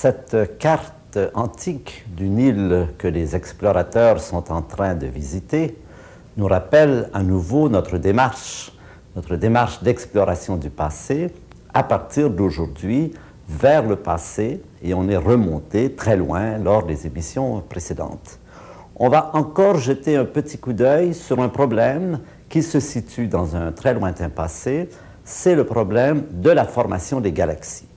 Cette carte antique d'une île que les explorateurs sont en train de visiter nous rappelle à nouveau notre démarche d'exploration du passé à partir d'aujourd'hui vers le passé, et on est remonté très loin lors des émissions précédentes. On va encore jeter un petit coup d'œil sur un problème qui se situe dans un très lointain passé, c'est le problème de la formation des galaxies.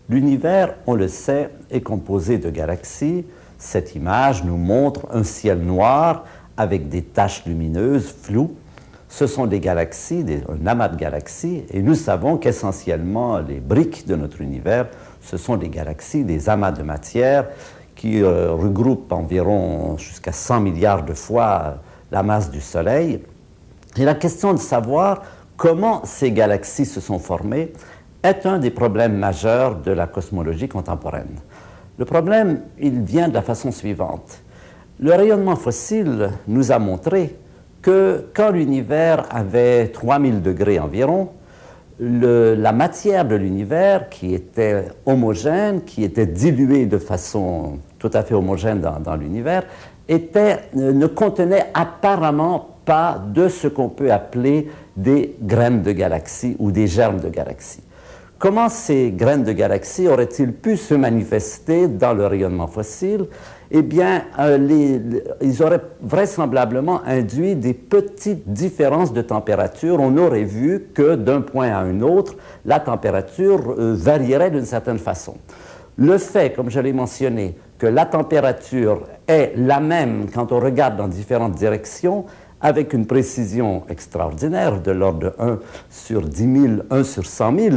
L'univers, on le sait, est composé de galaxies. Cette image nous montre un ciel noir avec des taches lumineuses floues. Ce sont des galaxies, un amas de galaxies, et nous savons qu'essentiellement les briques de notre univers, ce sont des galaxies, des amas de matière qui regroupent environ jusqu'à 100 milliards de fois la masse du Soleil. Et la question de savoir comment ces galaxies se sont formées est un des problèmes majeurs de la cosmologie contemporaine. Le problème, il vient de la façon suivante. Le rayonnement fossile nous a montré que quand l'univers avait 3000 degrés environ, la matière de l'univers, qui était homogène, qui était diluée de façon tout à fait homogène dans l'univers, ne contenait apparemment pas de ce qu'on peut appeler des graines de galaxies ou des germes de galaxies. Comment ces graines de galaxies auraient-ils pu se manifester dans le rayonnement fossile? Eh bien, ils auraient vraisemblablement induit des petites différences de température. On aurait vu que d'un point à un autre, la température varierait d'une certaine façon. Le fait, comme je l'ai mentionné, que la température est la même quand on regarde dans différentes directions, avec une précision extraordinaire de l'ordre de 1 sur 10 000, 1 sur 100 000,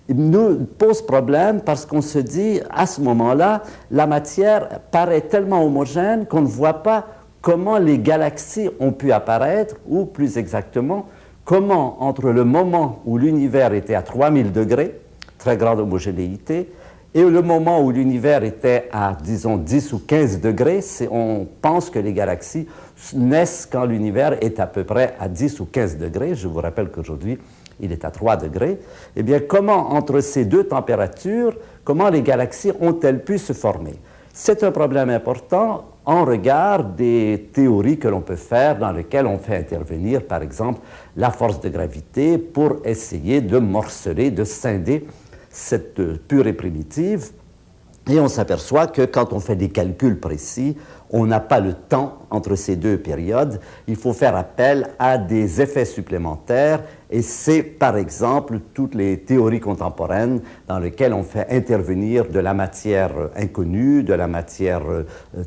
nous pose problème parce qu'on se dit, à ce moment-là, la matière paraît tellement homogène qu'on ne voit pas comment les galaxies ont pu apparaître, ou plus exactement, comment entre le moment où l'univers était à 3000 degrés, très grande homogénéité, et le moment où l'univers était à, disons, 10 ou 15 degrés, on pense que les galaxies naissent quand l'univers est à peu près à 10 ou 15 degrés. Je vous rappelle qu'aujourd'hui, il est à 3 degrés. Eh bien, comment, entre ces deux températures, comment les galaxies ont-elles pu se former? C'est un problème important en regard des théories que l'on peut faire, dans lesquelles on fait intervenir, par exemple, la force de gravité pour essayer de morceler, de scinder cette purée primitive. Et on s'aperçoit que quand on fait des calculs précis, on n'a pas le temps entre ces deux périodes. Il faut faire appel à des effets supplémentaires, et c'est par exemple toutes les théories contemporaines dans lesquelles on fait intervenir de la matière inconnue, de la matière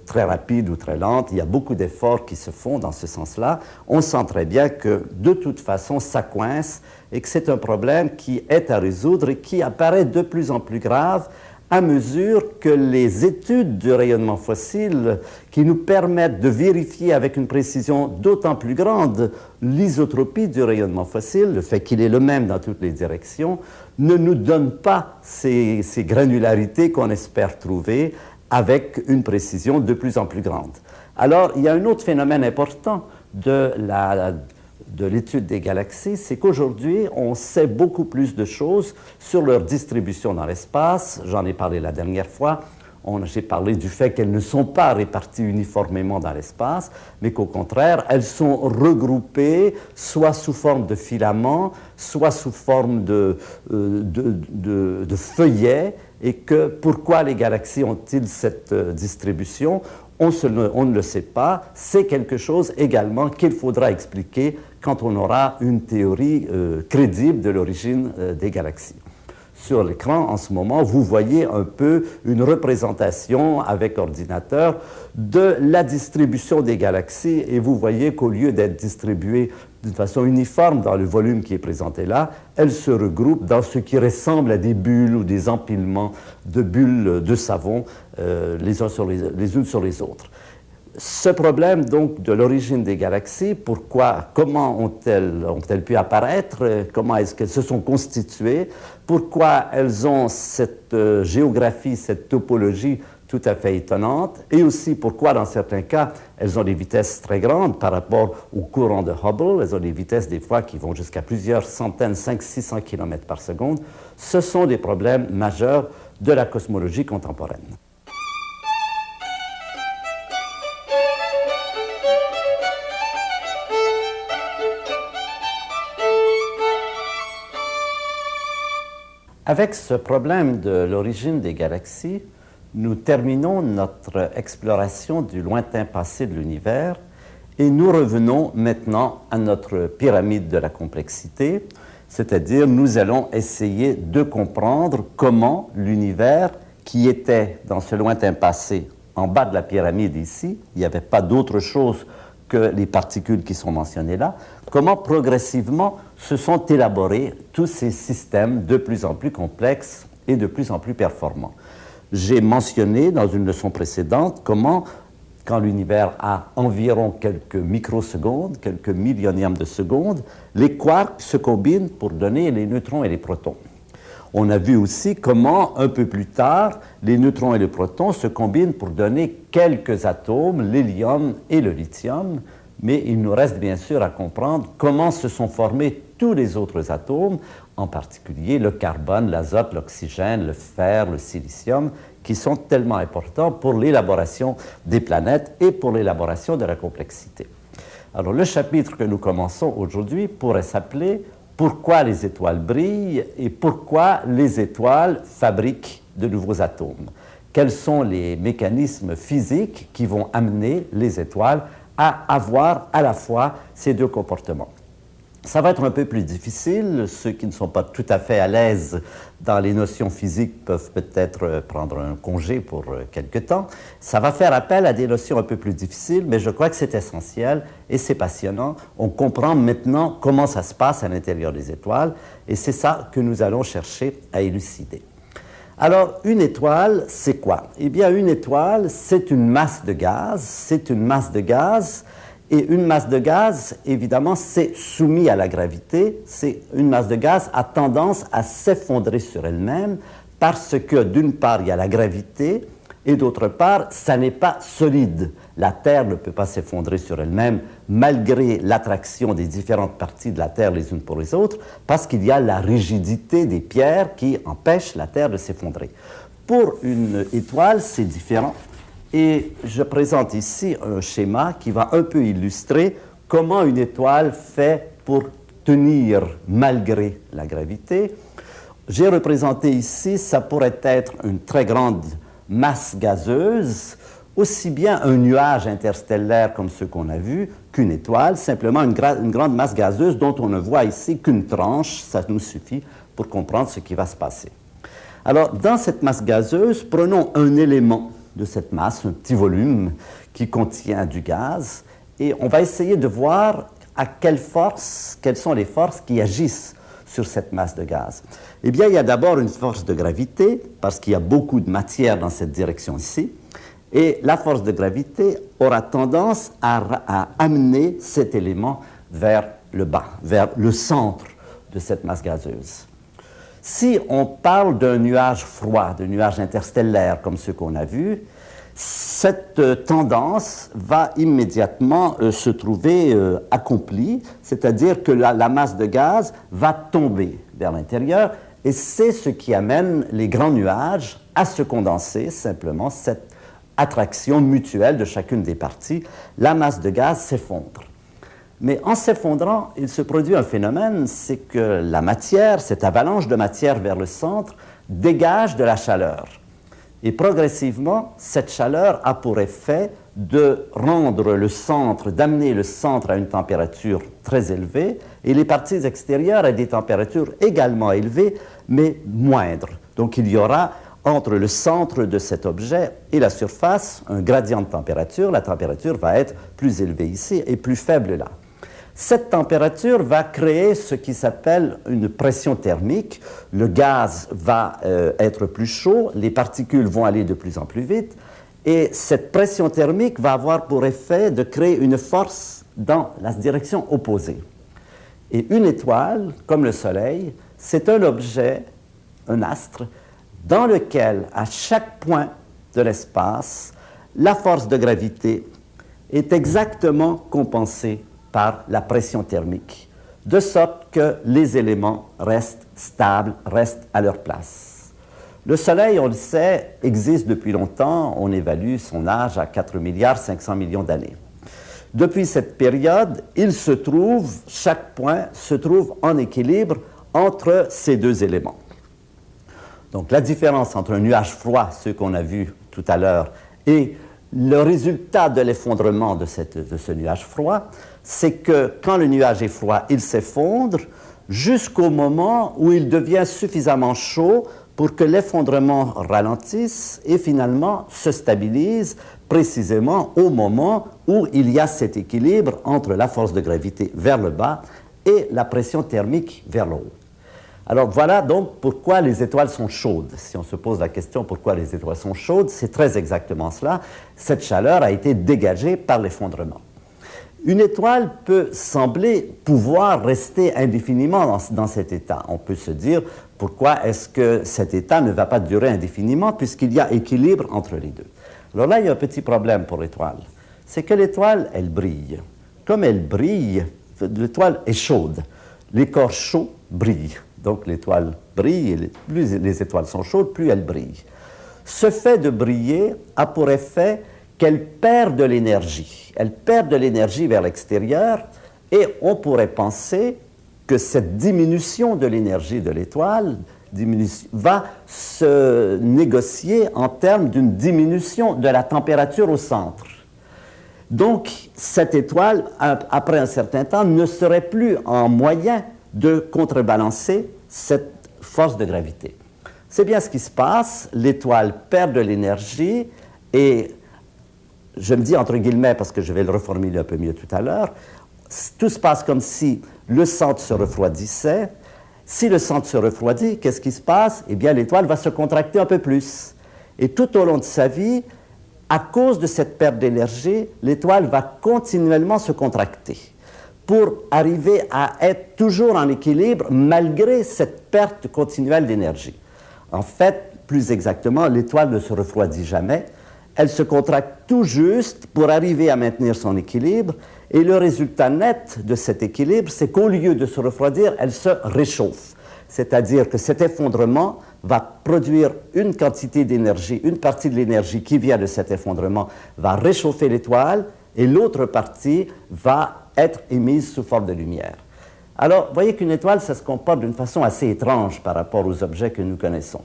très rapide ou très lente. Il y a beaucoup d'efforts qui se font dans ce sens-là. On sent très bien que de toute façon ça coince et que c'est un problème qui est à résoudre et qui apparaît de plus en plus grave à mesure que les études du rayonnement fossile, qui nous permettent de vérifier avec une précision d'autant plus grande l'isotropie du rayonnement fossile, le fait qu'il est le même dans toutes les directions, ne nous donnent pas ces granularités qu'on espère trouver avec une précision de plus en plus grande. Alors, il y a un autre phénomène important de l'étude des galaxies, c'est qu'aujourd'hui, on sait beaucoup plus de choses sur leur distribution dans l'espace. J'en ai parlé la dernière fois. J'ai parlé du fait qu'elles ne sont pas réparties uniformément dans l'espace, mais qu'au contraire, elles sont regroupées soit sous forme de filaments, soit sous forme de feuillets, et que pourquoi les galaxies ont-ils cette distribution? On ne le sait pas. C'est quelque chose également qu'il faudra expliquer quand on aura une théorie crédible de l'origine des galaxies. Sur l'écran, en ce moment, vous voyez un peu une représentation avec ordinateur de la distribution des galaxies, et vous voyez qu'au lieu d'être distribuées d'une façon uniforme dans le volume qui est présenté là, elles se regroupent dans ce qui ressemble à des bulles ou des empilements de bulles de savon les unes sur les autres. Ce problème, donc, de l'origine des galaxies, comment ont-elles pu apparaître, comment est-ce qu'elles se sont constituées, pourquoi elles ont cette géographie, cette topologie tout à fait étonnante, et aussi pourquoi, dans certains cas, elles ont des vitesses très grandes par rapport au courant de Hubble. Elles ont des vitesses, des fois, qui vont jusqu'à plusieurs centaines, 500-600 km par seconde. Ce sont des problèmes majeurs de la cosmologie contemporaine. Avec ce problème de l'origine des galaxies, nous terminons notre exploration du lointain passé de l'univers et nous revenons maintenant à notre pyramide de la complexité, c'est-à-dire nous allons essayer de comprendre comment l'univers qui était dans ce lointain passé en bas de la pyramide ici, il n'y avait pas d'autre chose que les particules qui sont mentionnées là, comment progressivement se sont élaborés tous ces systèmes de plus en plus complexes et de plus en plus performants. J'ai mentionné dans une leçon précédente comment, quand l'univers a environ quelques microsecondes, quelques millionièmes de secondes, les quarks se combinent pour donner les neutrons et les protons. On a vu aussi comment, un peu plus tard, les neutrons et les protons se combinent pour donner quelques atomes, l'hélium et le lithium, mais il nous reste bien sûr à comprendre comment se sont formés tous les autres atomes, en particulier le carbone, l'azote, l'oxygène, le fer, le silicium, qui sont tellement importants pour l'élaboration des planètes et pour l'élaboration de la complexité. Alors le chapitre que nous commençons aujourd'hui pourrait s'appeler « Pourquoi les étoiles brillent et pourquoi les étoiles fabriquent de nouveaux atomes ?» Quels sont les mécanismes physiques qui vont amener les étoiles à avoir à la fois ces deux comportements? Ça va être un peu plus difficile. Ceux qui ne sont pas tout à fait à l'aise dans les notions physiques peuvent peut-être prendre un congé pour quelque temps. Ça va faire appel à des notions un peu plus difficiles, mais je crois que c'est essentiel et c'est passionnant. On comprend maintenant comment ça se passe à l'intérieur des étoiles et c'est ça que nous allons chercher à élucider. Alors, une étoile, c'est quoi? Eh bien, une étoile, c'est une masse de gaz. C'est une masse de gaz. Et une masse de gaz, évidemment, c'est soumis à la gravité. C'est une masse de gaz a tendance à s'effondrer sur elle-même parce que, d'une part, il y a la gravité et d'autre part, ça n'est pas solide. La Terre ne peut pas s'effondrer sur elle-même malgré l'attraction des différentes parties de la Terre les unes pour les autres parce qu'il y a la rigidité des pierres qui empêche la Terre de s'effondrer. Pour une étoile, c'est différent. Et je présente ici un schéma qui va un peu illustrer comment une étoile fait pour tenir malgré la gravité. J'ai représenté ici, ça pourrait être une très grande masse gazeuse, aussi bien un nuage interstellaire comme ceux qu'on a vus qu'une étoile, simplement une grande masse gazeuse dont on ne voit ici qu'une tranche, ça nous suffit pour comprendre ce qui va se passer. Alors, dans cette masse gazeuse, prenons un élément de cette masse, un petit volume qui contient du gaz, et on va essayer de voir à quelles sont les forces qui agissent sur cette masse de gaz. Eh bien, il y a d'abord une force de gravité, parce qu'il y a beaucoup de matière dans cette direction ici, et la force de gravité aura tendance à amener cet élément vers le bas, vers le centre de cette masse gazeuse. Si on parle d'un nuage froid, d'un nuage interstellaire comme ceux qu'on a vus, cette tendance va immédiatement se trouver accomplie, c'est-à-dire que la masse de gaz va tomber vers l'intérieur et c'est ce qui amène les grands nuages à se condenser, simplement cette attraction mutuelle de chacune des parties. La masse de gaz s'effondre. Mais en s'effondrant, il se produit un phénomène, c'est que la matière, cette avalanche de matière vers le centre, dégage de la chaleur. Et progressivement, cette chaleur a pour effet de rendre le centre, d'amener le centre à une température très élevée, et les parties extérieures à des températures également élevées, mais moindres. Donc il y aura entre le centre de cet objet et la surface un gradient de température. La température va être plus élevée ici et plus faible là. Cette température va créer ce qui s'appelle une pression thermique. Le gaz va être plus chaud, les particules vont aller de plus en plus vite, et cette pression thermique va avoir pour effet de créer une force dans la direction opposée. Et une étoile, comme le Soleil, c'est un objet, un astre, dans lequel, à chaque point de l'espace, la force de gravité est exactement compensée par la pression thermique, de sorte que les éléments restent stables, restent à leur place. Le Soleil, on le sait, existe depuis longtemps. On évalue son âge à 4 milliards 500 millions d'années. Depuis cette période, chaque point se trouve en équilibre entre ces deux éléments. Donc la différence entre un nuage froid, ce qu'on a vu tout à l'heure, et le résultat de l'effondrement de ce nuage froid, c'est que quand le nuage est froid, il s'effondre jusqu'au moment où il devient suffisamment chaud pour que l'effondrement ralentisse et finalement se stabilise précisément au moment où il y a cet équilibre entre la force de gravité vers le bas et la pression thermique vers le haut. Alors voilà donc pourquoi les étoiles sont chaudes. Si on se pose la question pourquoi les étoiles sont chaudes, c'est très exactement cela. Cette chaleur a été dégagée par l'effondrement. Une étoile peut sembler pouvoir rester indéfiniment dans cet état. On peut se dire pourquoi est-ce que cet état ne va pas durer indéfiniment puisqu'il y a équilibre entre les deux. Alors là, il y a un petit problème pour l'étoile. C'est que l'étoile, elle brille. Comme elle brille, l'étoile est chaude. Les corps chauds brillent. Donc l'étoile brille, et plus les étoiles sont chaudes, plus elles brillent. Ce fait de briller a pour effet qu'elle perd de l'énergie. Elle perd de l'énergie vers l'extérieur et on pourrait penser que cette diminution de l'énergie de l'étoile va se négocier en termes d'une diminution de la température au centre. Donc, cette étoile, après un certain temps, ne serait plus en moyen de contrebalancer cette force de gravité. C'est bien ce qui se passe. L'étoile perd de l'énergie et, je me dis entre guillemets parce que je vais le reformuler un peu mieux tout à l'heure, tout se passe comme si le centre se refroidissait. Si le centre se refroidit, qu'est-ce qui se passe? Eh bien, l'étoile va se contracter un peu plus. Et tout au long de sa vie, à cause de cette perte d'énergie, l'étoile va continuellement se contracter pour arriver à être toujours en équilibre malgré cette perte continuelle d'énergie. En fait, plus exactement, l'étoile ne se refroidit jamais. Elle se contracte tout juste pour arriver à maintenir son équilibre. Et le résultat net de cet équilibre, c'est qu'au lieu de se refroidir, elle se réchauffe. C'est-à-dire que cet effondrement va produire une quantité d'énergie, une partie de l'énergie qui vient de cet effondrement va réchauffer l'étoile et l'autre partie va être émise sous forme de lumière. Alors, vous voyez qu'une étoile, ça se comporte d'une façon assez étrange par rapport aux objets que nous connaissons.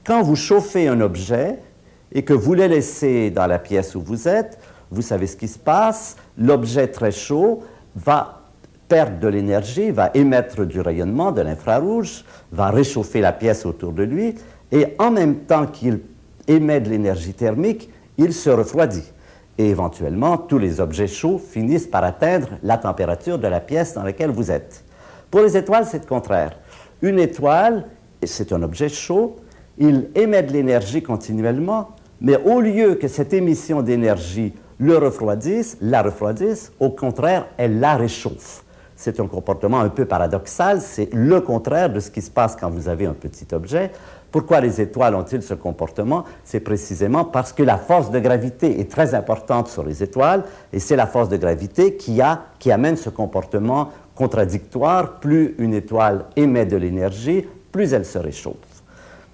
Quand vous chauffez un objet et que vous le laissez dans la pièce où vous êtes, vous savez ce qui se passe, l'objet très chaud va perdre de l'énergie, va émettre du rayonnement, de l'infrarouge, va réchauffer la pièce autour de lui, et en même temps qu'il émet de l'énergie thermique, il se refroidit. Et éventuellement, tous les objets chauds finissent par atteindre la température de la pièce dans laquelle vous êtes. Pour les étoiles, c'est le contraire. Une étoile, c'est un objet chaud, il émet de l'énergie continuellement, mais au lieu que cette émission d'énergie la refroidisse, au contraire, elle la réchauffe. C'est un comportement un peu paradoxal, c'est le contraire de ce qui se passe quand vous avez un petit objet. Pourquoi les étoiles ont-ils ce comportement? C'est précisément parce que la force de gravité est très importante sur les étoiles, et c'est la force de gravité qui amène ce comportement contradictoire. Plus une étoile émet de l'énergie, plus elle se réchauffe.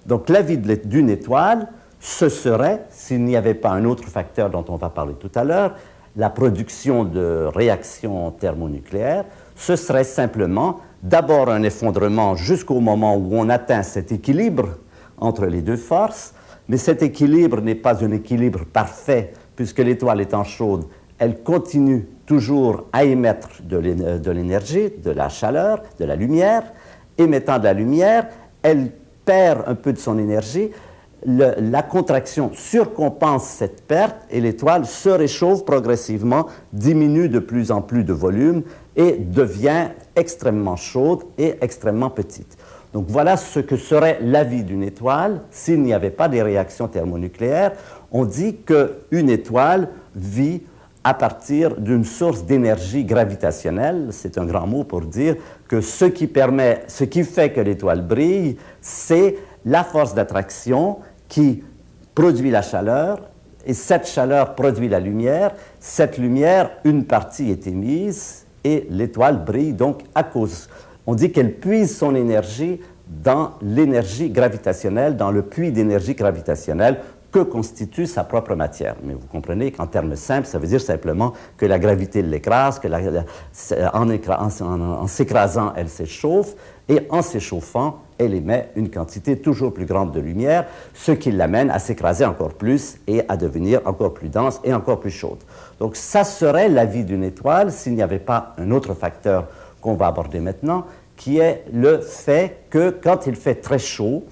Donc la vie d'une étoile, ce serait, s'il n'y avait pas un autre facteur dont on va parler tout à l'heure, la production de réactions thermonucléaires, ce serait simplement d'abord un effondrement jusqu'au moment où on atteint cet équilibre entre les deux forces, mais cet équilibre n'est pas un équilibre parfait, puisque l'étoile étant chaude, elle continue toujours à émettre de l'énergie, de la chaleur, de la lumière. Émettant de la lumière, elle perd un peu de son énergie. La contraction surcompense cette perte et l'étoile se réchauffe progressivement, diminue de plus en plus de volume et devient extrêmement chaude et extrêmement petite. Donc voilà ce que serait la vie d'une étoile s'il n'y avait pas des réactions thermonucléaires. On dit qu'une étoile vit à partir d'une source d'énergie gravitationnelle. C'est un grand mot pour dire que ce qui fait que l'étoile brille, c'est la force d'attraction qui produit la chaleur, et cette chaleur produit la lumière. Cette lumière, une partie est émise, et l'étoile brille donc à cause. On dit qu'elle puise son énergie dans l'énergie gravitationnelle, dans le puits d'énergie gravitationnelle que constitue sa propre matière. Mais vous comprenez qu'en termes simples, ça veut dire simplement que la gravité l'écrase, que en s'écrasant, elle s'échauffe, et en s'échauffant, elle émet une quantité toujours plus grande de lumière, ce qui l'amène à s'écraser encore plus et à devenir encore plus dense et encore plus chaude. Donc ça serait la vie d'une étoile s'il n'y avait pas un autre facteur qu'on va aborder maintenant, qui est le fait que quand il fait très chaud,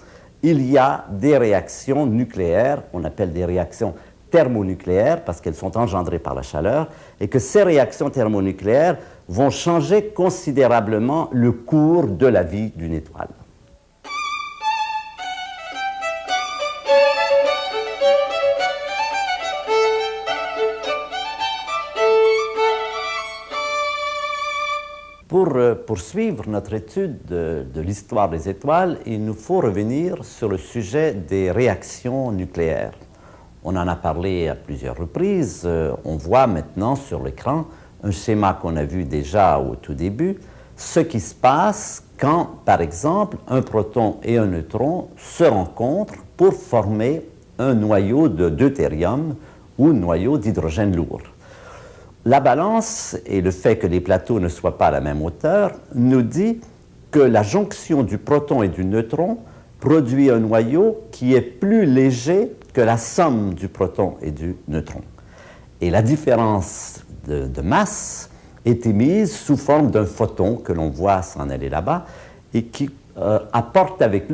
il y a des réactions nucléaires, on appelle des réactions thermonucléaires parce qu'elles sont engendrées par la chaleur, et que ces réactions thermonucléaires vont changer considérablement le cours de la vie d'une étoile. Pour poursuivre notre étude de l'histoire des étoiles, il nous faut revenir sur le sujet des réactions nucléaires. On en a parlé à plusieurs reprises. On voit maintenant sur l'écran un schéma qu'on a vu déjà au tout début, ce qui se passe quand, par exemple, un proton et un neutron se rencontrent pour former un noyau de deutérium ou noyau d'hydrogène lourd. La balance et le fait que les plateaux ne soient pas à la même hauteur nous dit que la jonction du proton et du neutron produit un noyau qui est plus léger que la somme du proton et du neutron. Et la différence de masse est émise sous forme d'un photon que l'on voit s'en aller là-bas et qui emporte avec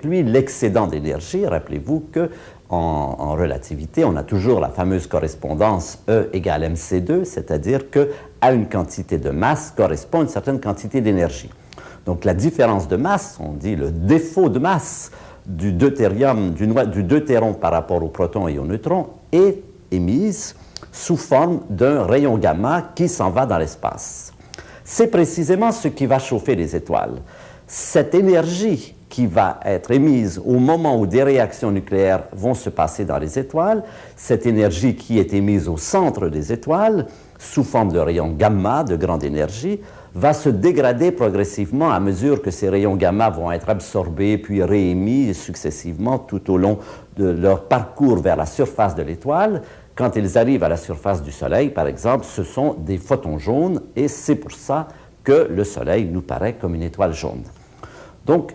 lui l'excédent d'énergie. Rappelez-vous que en relativité, on a toujours la fameuse correspondance E égale mc2, c'est-à-dire qu'à une quantité de masse correspond une certaine quantité d'énergie. Donc la différence de masse, on dit le défaut de masse du deutérium, du deutéron par rapport au proton et au neutron, est émise sous forme d'un rayon gamma qui s'en va dans l'espace. C'est précisément ce qui va chauffer les étoiles. Cette énergie qui va être émise au moment où des réactions nucléaires vont se passer dans les étoiles, cette énergie qui est émise au centre des étoiles, sous forme de rayons gamma de grande énergie, va se dégrader progressivement à mesure que ces rayons gamma vont être absorbés puis réémis successivement tout au long de leur parcours vers la surface de l'étoile. Quand ils arrivent à la surface du Soleil, par exemple, ce sont des photons jaunes et c'est pour ça que le Soleil nous paraît comme une étoile jaune. Donc,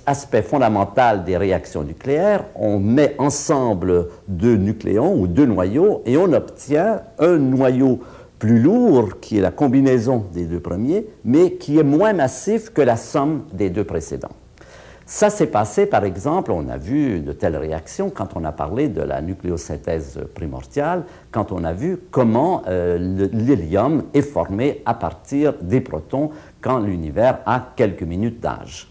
aspect fondamental des réactions nucléaires, on met ensemble deux nucléons ou deux noyaux et on obtient un noyau plus lourd qui est la combinaison des deux premiers, mais qui est moins massif que la somme des deux précédents. Ça s'est passé, par exemple, on a vu de telles réactions quand on a parlé de la nucléosynthèse primordiale, quand on a vu comment l'hélium est formé à partir des protons quand l'univers a quelques minutes d'âge.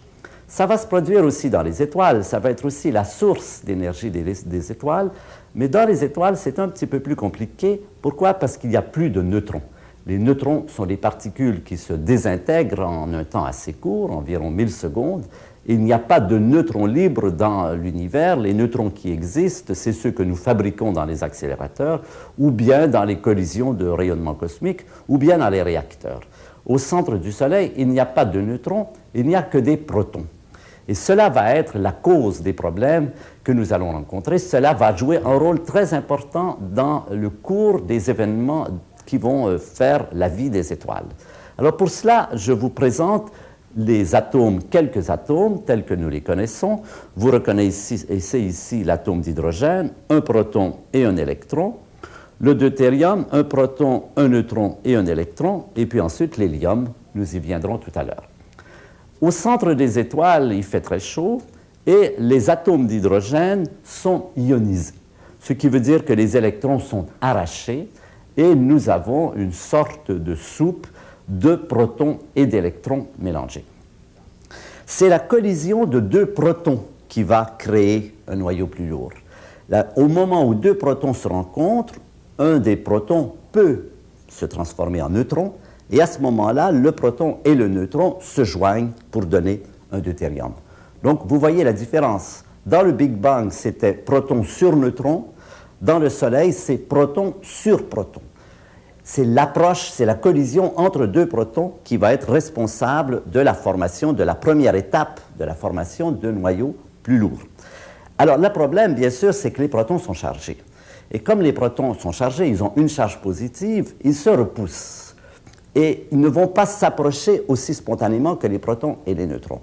Ça va se produire aussi dans les étoiles, ça va être aussi la source d'énergie des étoiles, mais dans les étoiles, c'est un petit peu plus compliqué. Pourquoi? Parce qu'il n'y a plus de neutrons. Les neutrons sont des particules qui se désintègrent en un temps assez court, environ 1000 secondes. Il n'y a pas de neutrons libres dans l'univers. Les neutrons qui existent, c'est ceux que nous fabriquons dans les accélérateurs, ou bien dans les collisions de rayonnement cosmique, ou bien dans les réacteurs. Au centre du Soleil, il n'y a pas de neutrons, il n'y a que des protons. Et cela va être la cause des problèmes que nous allons rencontrer. Cela va jouer un rôle très important dans le cours des événements qui vont faire la vie des étoiles. Alors pour cela, je vous présente les atomes, quelques atomes tels que nous les connaissons. Vous reconnaissez ici l'atome d'hydrogène, un proton et un électron. Le deutérium, un proton, un neutron et un électron. Et puis ensuite l'hélium, nous y viendrons tout à l'heure. Au centre des étoiles, il fait très chaud et les atomes d'hydrogène sont ionisés, ce qui veut dire que les électrons sont arrachés et nous avons une sorte de soupe de protons et d'électrons mélangés. C'est la collision de deux protons qui va créer un noyau plus lourd. Là, au moment où deux protons se rencontrent, un des protons peut se transformer en neutron, et à ce moment-là, le proton et le neutron se joignent pour donner un deutérium. Donc, vous voyez la différence. Dans le Big Bang, c'était proton sur neutron. Dans le Soleil, c'est proton sur proton. c'est l'approche, c'est la collision entre deux protons qui va être responsable de la formation, de la première étape de la formation de noyaux plus lourds. Alors, le problème, bien sûr, c'est que les protons sont chargés. Et comme les protons sont chargés, ils ont une charge positive, ils se repoussent. Et ils ne vont pas s'approcher aussi spontanément que les protons et les neutrons.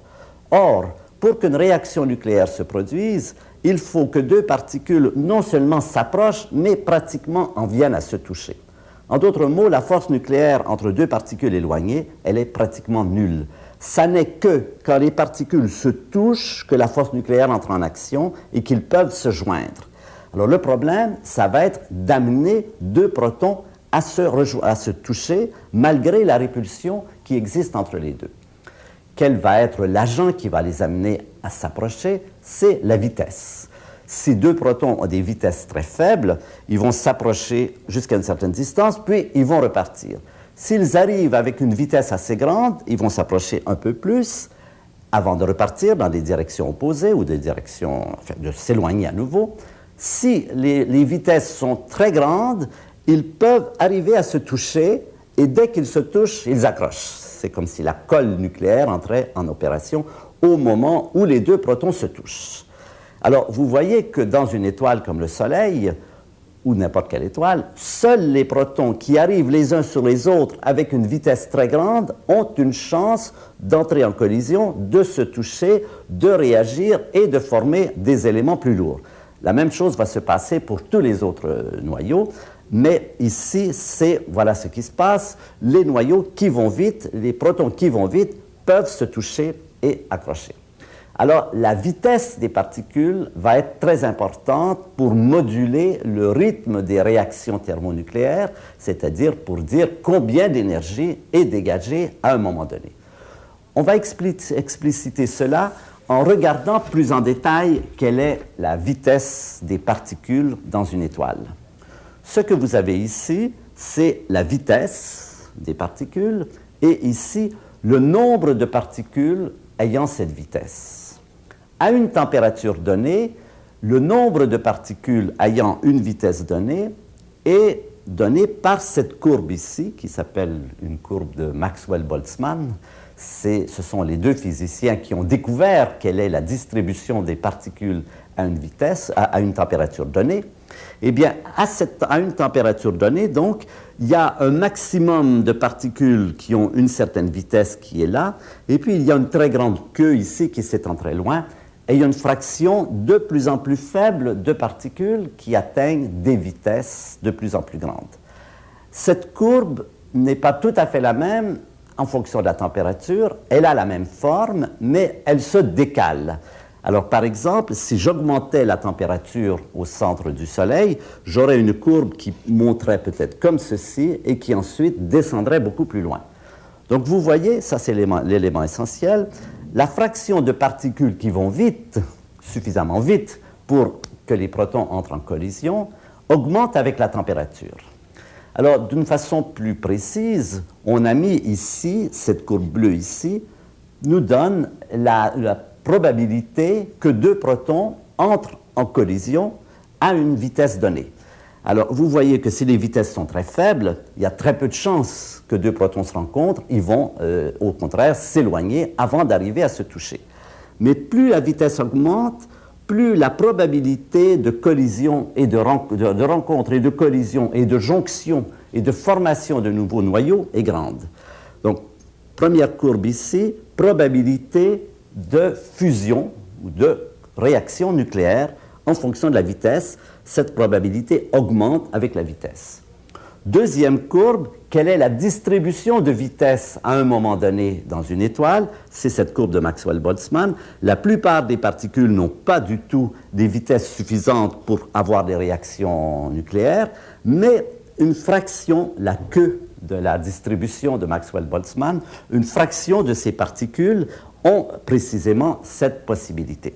Or, pour qu'une réaction nucléaire se produise, il faut que deux particules non seulement s'approchent, mais pratiquement en viennent à se toucher. En d'autres mots, la force nucléaire entre deux particules éloignées, elle est pratiquement nulle. Ça n'est que quand les particules se touchent que la force nucléaire entre en action et qu'ils peuvent se joindre. Alors le problème, ça va être d'amener deux protons à se toucher malgré la répulsion qui existe entre les deux. Quel va être l'agent qui va les amener à s'approcher? C'est la vitesse. Si deux protons ont des vitesses très faibles, ils vont s'approcher jusqu'à une certaine distance, puis ils vont repartir. S'ils arrivent avec une vitesse assez grande, ils vont s'approcher un peu plus avant de repartir dans des directions opposées ou des directions, enfin, de s'éloigner à nouveau. Si les vitesses sont très grandes, ils peuvent arriver à se toucher et dès qu'ils se touchent, ils accrochent. C'est comme si la colle nucléaire entrait en opération au moment où les deux protons se touchent. Alors, vous voyez que dans une étoile comme le Soleil, ou n'importe quelle étoile, seuls les protons qui arrivent les uns sur les autres avec une vitesse très grande ont une chance d'entrer en collision, de se toucher, de réagir et de former des éléments plus lourds. La même chose va se passer pour tous les autres noyaux, mais ici, voilà ce qui se passe. Les noyaux qui vont vite, les protons qui vont vite, peuvent se toucher et accrocher. Alors, la vitesse des particules va être très importante pour moduler le rythme des réactions thermonucléaires, c'est-à-dire pour dire combien d'énergie est dégagée à un moment donné. On va expliciter cela en regardant plus en détail quelle est la vitesse des particules dans une étoile. Ce que vous avez ici, c'est la vitesse des particules et ici, le nombre de particules ayant cette vitesse. À une température donnée, le nombre de particules ayant une vitesse donnée est donné par cette courbe ici, qui s'appelle une courbe de Maxwell-Boltzmann. Ce sont les deux physiciens qui ont découvert quelle est la distribution des particules à une vitesse, à une température donnée. Eh bien, à une température donnée, donc, il y a un maximum de particules qui ont une certaine vitesse qui est là, et puis il y a une très grande queue ici qui s'étend très loin, et il y a une fraction de plus en plus faible de particules qui atteignent des vitesses de plus en plus grandes. Cette courbe n'est pas tout à fait la même en fonction de la température, elle a la même forme, mais elle se décale. Alors, par exemple, si j'augmentais la température au centre du Soleil, j'aurais une courbe qui monterait peut-être comme ceci et qui ensuite descendrait beaucoup plus loin. Donc, vous voyez, ça c'est l'élément essentiel, la fraction de particules qui vont vite, suffisamment vite pour que les protons entrent en collision, augmente avec la température. Alors, d'une façon plus précise, on a mis ici, cette courbe bleue ici, nous donne la probabilité que deux protons entrent en collision à une vitesse donnée. Alors, vous voyez que si les vitesses sont très faibles, il y a très peu de chances que deux protons se rencontrent. Ils vont, au contraire, s'éloigner avant d'arriver à se toucher. Mais plus la vitesse augmente, plus la probabilité de collision et de rencontre et de collision et de jonction et de formation de nouveaux noyaux est grande. Donc, première courbe ici, probabilité de fusion ou de réaction nucléaire en fonction de la vitesse. Cette probabilité augmente avec la vitesse. Deuxième courbe, quelle est la distribution de vitesse à un moment donné dans une étoile? C'est cette courbe de Maxwell-Boltzmann. La plupart des particules n'ont pas du tout des vitesses suffisantes pour avoir des réactions nucléaires, mais une fraction, la queue de la distribution de Maxwell-Boltzmann, une fraction de ces particules ont précisément cette possibilité.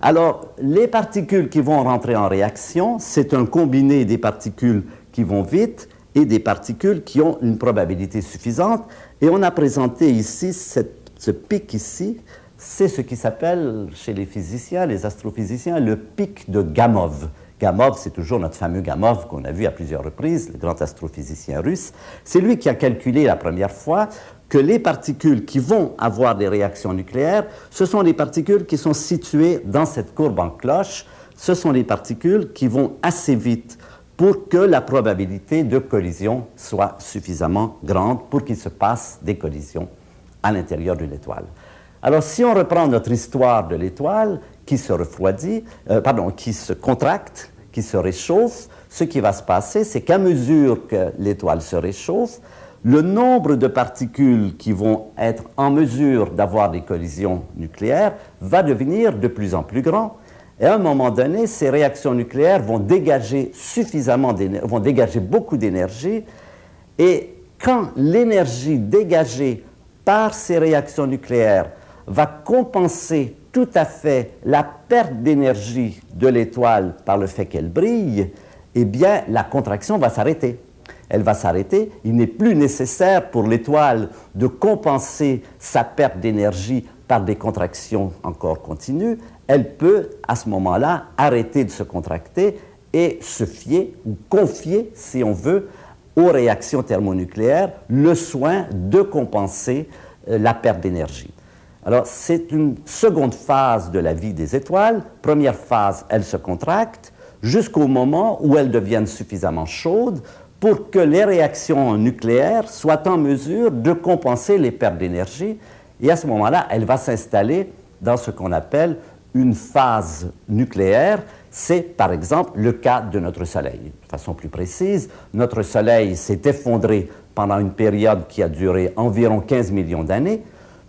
Alors, les particules qui vont rentrer en réaction, c'est un combiné des particules qui vont vite et des particules qui ont une probabilité suffisante. Et on a présenté ici ce pic ici, c'est ce qui s'appelle chez les physiciens, les astrophysiciens, le pic de Gamow, Gamov, c'est toujours notre fameux Gamov qu'on a vu à plusieurs reprises, le grand astrophysicien russe. C'est lui qui a calculé la première fois que les particules qui vont avoir des réactions nucléaires, ce sont les particules qui sont situées dans cette courbe en cloche. Ce sont les particules qui vont assez vite pour que la probabilité de collision soit suffisamment grande pour qu'il se passe des collisions à l'intérieur d'une étoile. Alors, si on reprend notre histoire de l'étoile qui se refroidit, qui se contracte, qui se réchauffe, ce qui va se passer, c'est qu'à mesure que l'étoile se réchauffe, le nombre de particules qui vont être en mesure d'avoir des collisions nucléaires va devenir de plus en plus grand. Et à un moment donné, ces réactions nucléaires vont dégager vont dégager beaucoup d'énergie. Et quand l'énergie dégagée par ces réactions nucléaires va compenser tout à fait la perte d'énergie de l'étoile par le fait qu'elle brille, eh bien, la contraction va s'arrêter. Elle va s'arrêter. Il n'est plus nécessaire pour l'étoile de compenser sa perte d'énergie par des contractions encore continues. Elle peut, à ce moment-là, arrêter de se contracter et se fier ou confier, si on veut, aux réactions thermonucléaires, le soin de compenser la perte d'énergie. Alors, c'est une seconde phase de la vie des étoiles. Première phase, elles se contractent jusqu'au moment où elles deviennent suffisamment chaudes pour que les réactions nucléaires soient en mesure de compenser les pertes d'énergie. Et à ce moment-là, elle va s'installer dans ce qu'on appelle une phase nucléaire. C'est, par exemple, le cas de notre Soleil. De façon plus précise, notre Soleil s'est effondré pendant une période qui a duré environ 15 millions d'années,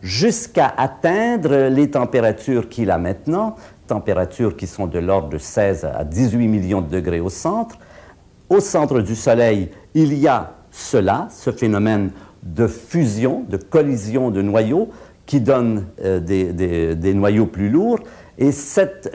jusqu'à atteindre les températures qu'il a maintenant, températures qui sont de l'ordre de 16 à 18 millions de degrés au centre. Au centre du Soleil, il y a ce phénomène de fusion, de collision de noyaux qui donne des noyaux plus lourds. Et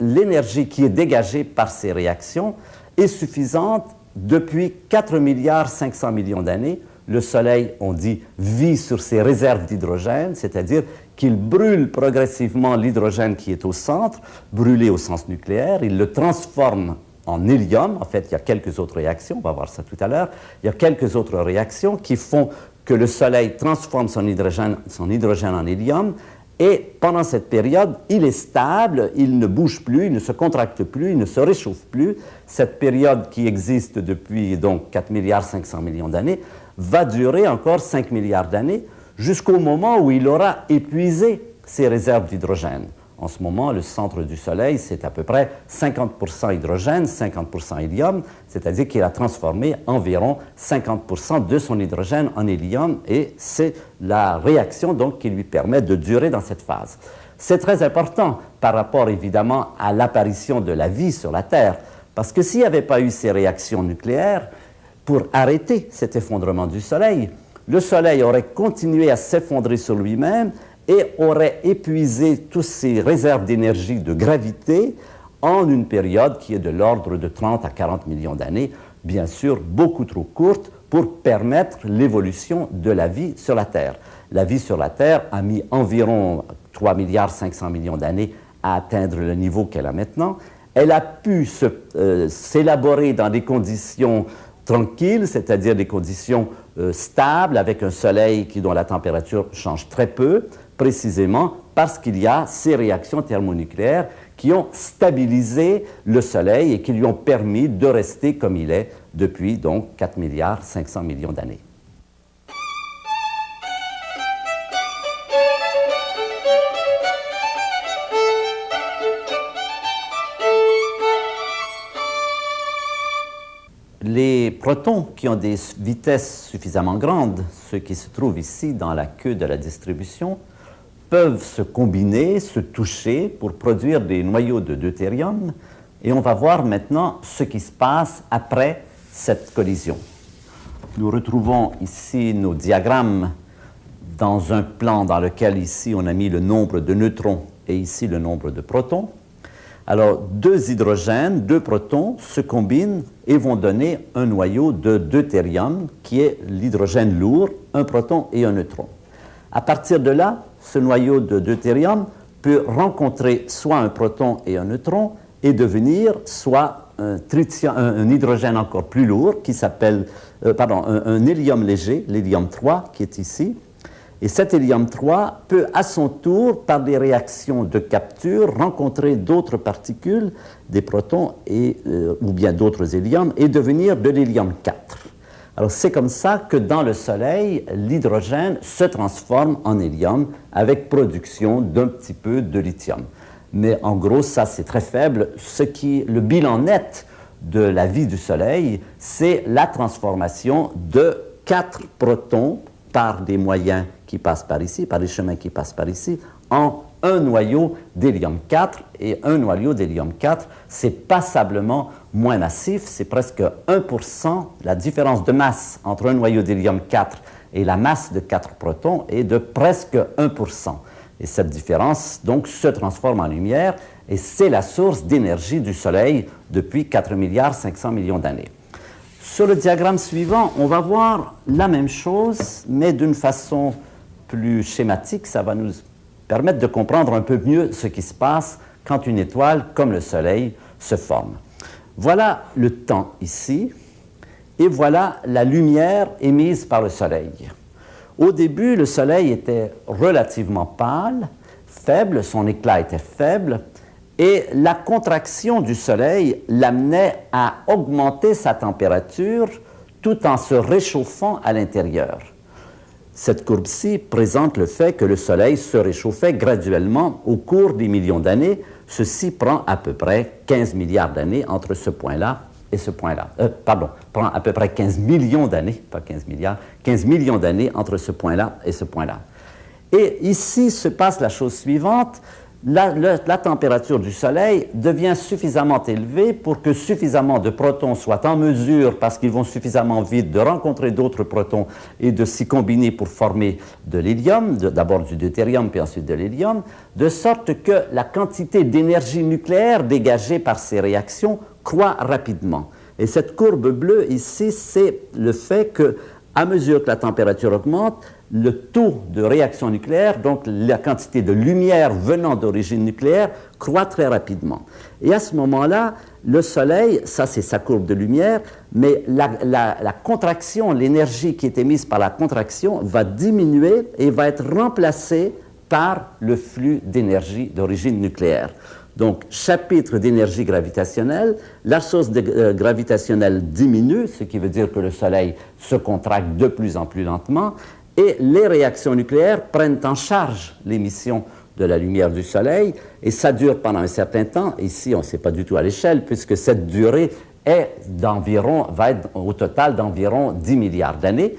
l'énergie qui est dégagée par ces réactions est suffisante depuis 4 milliards 500 millions d'années. Le Soleil, on dit, vit sur ses réserves d'hydrogène, c'est-à-dire qu'il brûle progressivement l'hydrogène qui est au centre, brûlé au sens nucléaire, il le transforme en hélium. En fait, il y a quelques autres réactions, on va voir ça tout à l'heure. Il y a quelques autres réactions qui font que le Soleil transforme son hydrogène en hélium. Et pendant cette période, il est stable, il ne bouge plus, il ne se contracte plus, il ne se réchauffe plus. Cette période qui existe depuis donc 4 milliards 500 millions d'années va durer encore 5 milliards d'années jusqu'au moment où il aura épuisé ses réserves d'hydrogène. En ce moment, le centre du Soleil, c'est à peu près 50% hydrogène, 50% hélium, c'est-à-dire qu'il a transformé environ 50% de son hydrogène en hélium, et c'est la réaction donc qui lui permet de durer dans cette phase. C'est très important par rapport évidemment à l'apparition de la vie sur la Terre, parce que s'il n'y avait pas eu ces réactions nucléaires, pour arrêter cet effondrement du Soleil, le Soleil aurait continué à s'effondrer sur lui-même et aurait épuisé toutes ses réserves d'énergie de gravité en une période qui est de l'ordre de 30 à 40 millions d'années, bien sûr beaucoup trop courte pour permettre l'évolution de la vie sur la Terre. La vie sur la Terre a mis environ 3 milliards 500 millions d'années à atteindre le niveau qu'elle a maintenant. Elle a pu s'élaborer dans des conditions tranquilles, c'est-à-dire des conditions stables, avec un Soleil dont la température change très peu, précisément parce qu'il y a ces réactions thermonucléaires qui ont stabilisé le Soleil et qui lui ont permis de rester comme il est depuis donc 4 milliards 500 millions d'années. Les protons qui ont des vitesses suffisamment grandes, ceux qui se trouvent ici dans la queue de la distribution, peuvent se combiner, se toucher pour produire des noyaux de deutérium. Et on va voir maintenant ce qui se passe après cette collision. Nous retrouvons ici nos diagrammes dans un plan dans lequel ici on a mis le nombre de neutrons et ici le nombre de protons. Alors, deux hydrogènes, deux protons se combinent et vont donner un noyau de deutérium qui est l'hydrogène lourd, un proton et un neutron. À partir de là, ce noyau de deutérium peut rencontrer soit un proton et un neutron et devenir soit un hydrogène encore plus lourd qui s'appelle, un hélium léger, l'hélium 3 qui est ici. Et cet hélium 3 peut à son tour, par des réactions de capture, rencontrer d'autres particules, des protons ou bien d'autres héliums, et devenir de l'hélium 4. Alors c'est comme ça que dans le Soleil, l'hydrogène se transforme en hélium avec production d'un petit peu de lithium. Mais en gros, ça c'est très faible. Le bilan net de la vie du Soleil, c'est la transformation de 4 protons par des moyens qui passent par ici, par les chemins qui passent par ici, en un noyau d'hélium 4. Et un noyau d'hélium 4, c'est passablement moins massif, c'est presque 1%. La différence de masse entre un noyau d'hélium 4 et la masse de 4 protons est de presque 1%. Et cette différence, donc, se transforme en lumière, et c'est la source d'énergie du Soleil depuis 4,5 milliards d'années. Sur le diagramme suivant, on va voir la même chose, mais d'une façon plus schématique. Ça va nous permettre de comprendre un peu mieux ce qui se passe quand une étoile, comme le Soleil, se forme. Voilà le temps ici, et voilà la lumière émise par le Soleil. Au début, le Soleil était relativement pâle, faible, son éclat était faible, et la contraction du Soleil l'amenait à augmenter sa température tout en se réchauffant à l'intérieur. Cette courbe-ci présente le fait que le Soleil se réchauffait graduellement au cours des millions d'années. Ceci prend à peu près 15 milliards d'années entre ce point-là et ce point-là. Prend à peu près 15 millions d'années, pas 15 milliards, 15 millions d'années entre ce point-là et ce point-là. Et ici se passe la chose suivante. La température du Soleil devient suffisamment élevée pour que suffisamment de protons soient en mesure, parce qu'ils vont suffisamment vite, de rencontrer d'autres protons et de s'y combiner pour former de l'hélium, d'abord du deutérium puis ensuite de l'hélium, de sorte que la quantité d'énergie nucléaire dégagée par ces réactions croît rapidement. Et cette courbe bleue ici, c'est le fait que, à mesure que la température augmente, le taux de réaction nucléaire, donc la quantité de lumière venant d'origine nucléaire, croît très rapidement. Et à ce moment-là, le Soleil, ça c'est sa courbe de lumière, mais la contraction, l'énergie qui est émise par la contraction va diminuer et va être remplacée par le flux d'énergie d'origine nucléaire. Donc, chapitre d'énergie gravitationnelle, la source gravitationnelle diminue, ce qui veut dire que le Soleil se contracte de plus en plus lentement, et les réactions nucléaires prennent en charge l'émission de la lumière du Soleil, et ça dure pendant un certain temps. Ici, on ne sait pas du tout à l'échelle, puisque cette durée va être au total d'environ 10 milliards d'années.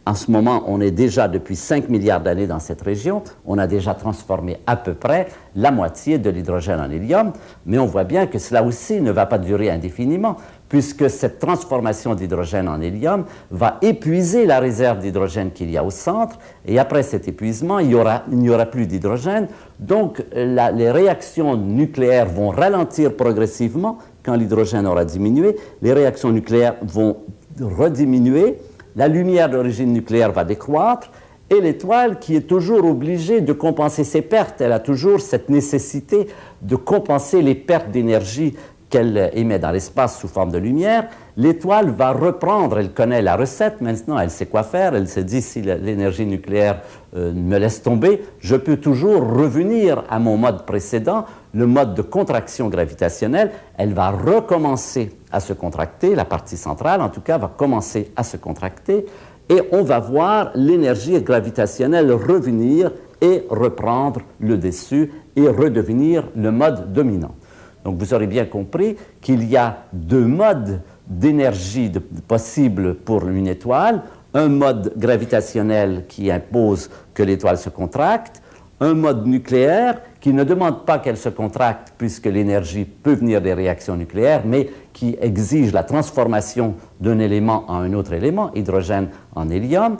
En ce moment, on est déjà depuis 5 milliards d'années dans cette région. On a déjà transformé à peu près la moitié de l'hydrogène en hélium, mais on voit bien que cela aussi ne va pas durer indéfiniment, puisque cette transformation d'hydrogène en hélium va épuiser la réserve d'hydrogène qu'il y a au centre, et après cet épuisement, il n'y aura plus d'hydrogène. Donc, les réactions nucléaires vont ralentir progressivement quand l'hydrogène aura diminué. Les réactions nucléaires vont rediminuer. La lumière d'origine nucléaire va décroître, et l'étoile, qui est toujours obligée de compenser ses pertes, elle a toujours cette nécessité de compenser les pertes d'énergie qu'elle émet dans l'espace sous forme de lumière. L'étoile va reprendre, elle connaît la recette maintenant, elle sait quoi faire, elle se dit si l'énergie nucléaire me laisse tomber, je peux toujours revenir à mon mode précédent, le mode de contraction gravitationnelle. Elle va recommencer à se contracter, la partie centrale en tout cas va commencer à se contracter, et on va voir l'énergie gravitationnelle revenir et reprendre le dessus et redevenir le mode dominant. Donc vous aurez bien compris qu'il y a deux modes d'énergie possibles pour une étoile. Un mode gravitationnel qui impose que l'étoile se contracte, un mode nucléaire qui ne demande pas qu'elle se contracte puisque l'énergie peut venir des réactions nucléaires, mais qui exige la transformation d'un élément en un autre élément, hydrogène en hélium.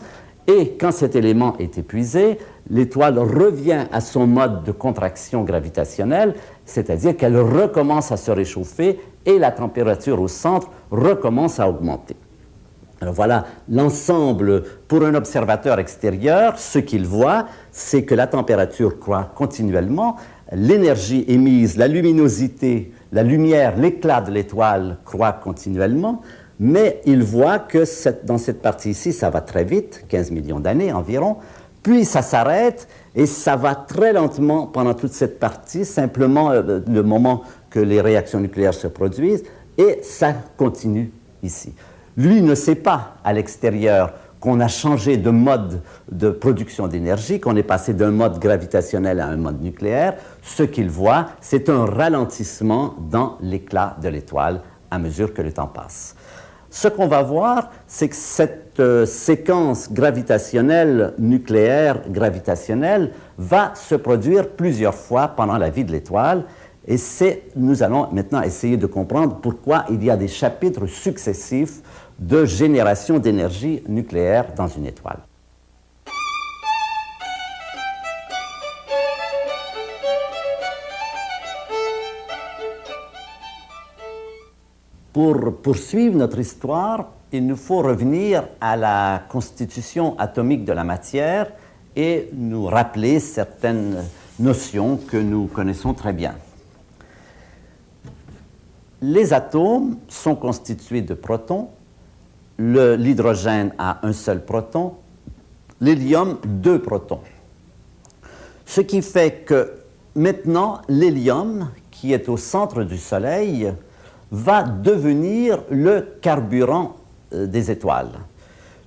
Et quand cet élément est épuisé, l'étoile revient à son mode de contraction gravitationnelle, c'est-à-dire qu'elle recommence à se réchauffer et la température au centre recommence à augmenter. Alors voilà l'ensemble pour un observateur extérieur. Ce qu'il voit, c'est que la température croît continuellement, l'énergie émise, la luminosité la lumière, l'éclat de l'étoile croît continuellement, mais il voit que dans cette partie ici, ça va très vite, 15 millions d'années environ, puis ça s'arrête et ça va très lentement pendant toute cette partie, simplement le moment que les réactions nucléaires se produisent, et ça continue ici. Lui ne sait pas à l'extérieur qu'on a changé de mode de production d'énergie, qu'on est passé d'un mode gravitationnel à un mode nucléaire. Ce qu'il voit, c'est un ralentissement dans l'éclat de l'étoile à mesure que le temps passe. Ce qu'on va voir, c'est que cette séquence gravitationnelle, nucléaire gravitationnelle, va se produire plusieurs fois pendant la vie de l'étoile. Et nous allons maintenant essayer de comprendre pourquoi il y a des chapitres successifs de génération d'énergie nucléaire dans une étoile. Pour poursuivre notre histoire, il nous faut revenir à la constitution atomique de la matière et nous rappeler certaines notions que nous connaissons très bien. Les atomes sont constitués de protons. L'hydrogène a un seul proton, l'hélium, 2 protons. Ce qui fait que maintenant, l'hélium, qui est au centre du Soleil, va devenir le carburant des étoiles.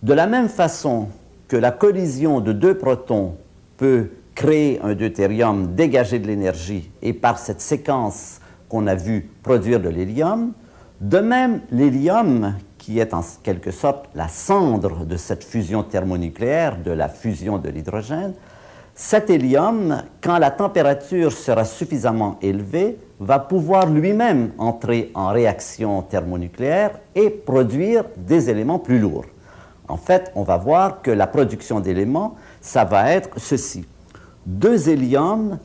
De la même façon que la collision de 2 protons peut créer un deutérium, dégager de l'énergie, et par cette séquence qu'on a vu produire de l'hélium, de même l'hélium, qui est en quelque sorte la cendre de cette fusion thermonucléaire, de la fusion de l'hydrogène, cet hélium, quand la température sera suffisamment élevée, va pouvoir lui-même entrer en réaction thermonucléaire et produire des éléments plus lourds. En fait, on va voir que la production d'éléments, ça va être ceci. 2 héliums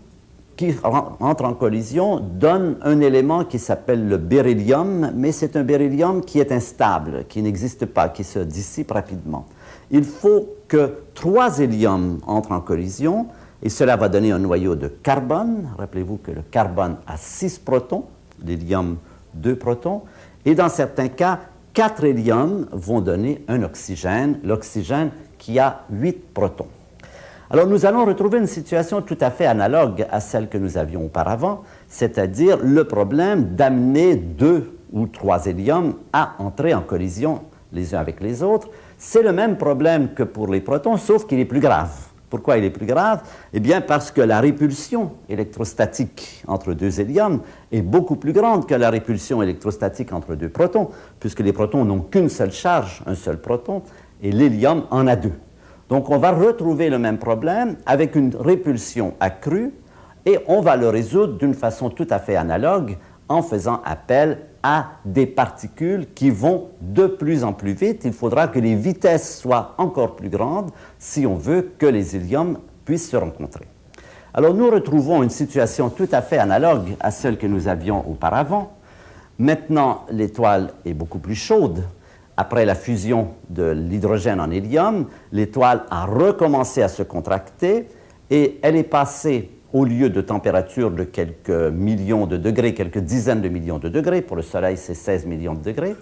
qui entrent en collision donnent un élément qui s'appelle le beryllium, mais c'est un beryllium qui est instable, qui n'existe pas, qui se dissipe rapidement. Il faut que 3 héliums entrent en collision, et cela va donner un noyau de carbone. Rappelez-vous que le carbone a 6 protons, l'hélium 2 protons, et dans certains cas, 4 héliums vont donner un oxygène, l'oxygène qui a 8 protons. Alors nous allons retrouver une situation tout à fait analogue à celle que nous avions auparavant, c'est-à-dire le problème d'amener 2 ou 3 héliums à entrer en collision les uns avec les autres. C'est le même problème que pour les protons, sauf qu'il est plus grave. Pourquoi il est plus grave? Eh bien parce que la répulsion électrostatique entre 2 héliums est beaucoup plus grande que la répulsion électrostatique entre 2 protons, puisque les protons n'ont qu'une seule charge, un seul proton, et l'hélium en a 2. Donc on va retrouver le même problème avec une répulsion accrue, et on va le résoudre d'une façon tout à fait analogue en faisant appel à des particules qui vont de plus en plus vite. Il faudra que les vitesses soient encore plus grandes si on veut que les héliums puissent se rencontrer. Alors nous retrouvons une situation tout à fait analogue à celle que nous avions auparavant. Maintenant, l'étoile est beaucoup plus chaude. Après la fusion de l'hydrogène en hélium, l'étoile a recommencé à se contracter et elle est passée, au lieu de température de quelques millions de degrés, quelques dizaines de millions de degrés, pour le Soleil c'est 16 millions de degrés,